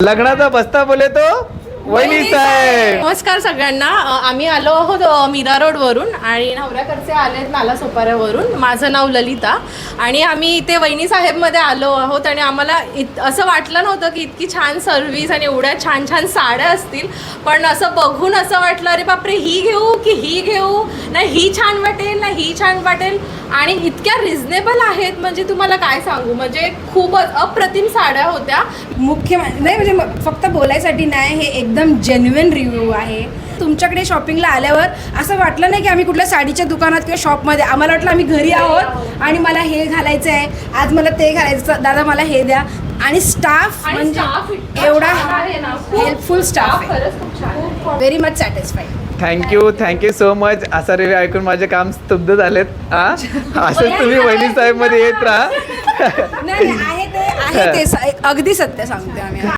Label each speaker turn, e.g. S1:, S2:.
S1: लग्नाचा बस्ता बोले तो वहिनी साहेब.
S2: नमस्कार सगळ्यांना. आम्ही आलो आहोत मीरा रोडवरून आणि नवऱ्याकडचे आलेत नालासोपाऱ्यावरून. माझं नाव ललिता आणि आम्ही इथे वहिनी साहेबमध्ये आलो आहोत आणि आम्हाला असं वाटलं नव्हतं की इतकी छान सर्व्हिस आणि एवढ्या छान छान साड्या असतील. पण असं बघून असं वाटलं अरे बापरे ही घेऊ की ही घेऊ, नाही ही छान वाटेल नाही ही छान वाटेल. आणि इतक्या रिझनेबल आहेत म्हणजे तुम्हाला काय सांगू, म्हणजे खूपच अप्रतिम साड्या होत्या.
S3: मुख्य नाही म्हणजे फक्त बोलायसाठी नाही, हे एकदम जेन्युइन रिव्ह्यू आहे. तुमच्याकडे शॉपिंगला आल्यावर असं वाटलं नाही की आम्ही कुठल्या साडीच्या दुकानात किंवा शॉपमध्ये, आम्हाला वाटलं आम्ही घरी आहोत आणि मला हे घालायचं आहे, आज मला ते घालायचं, दादा मला हे द्या. आणि स्टाफ म्हणजे एवढा हेल्पफुल स्टाफ आहे. Very much satisfied.
S1: Thank you so much. असा रिव्ह्यू ऐकून माझे काम स्तब्ध झालेत. असंच तुम्ही वहिनी साहेब मध्ये येत राहा.
S3: नाही आहे ते अगदी सत्य सांगते आम्ही.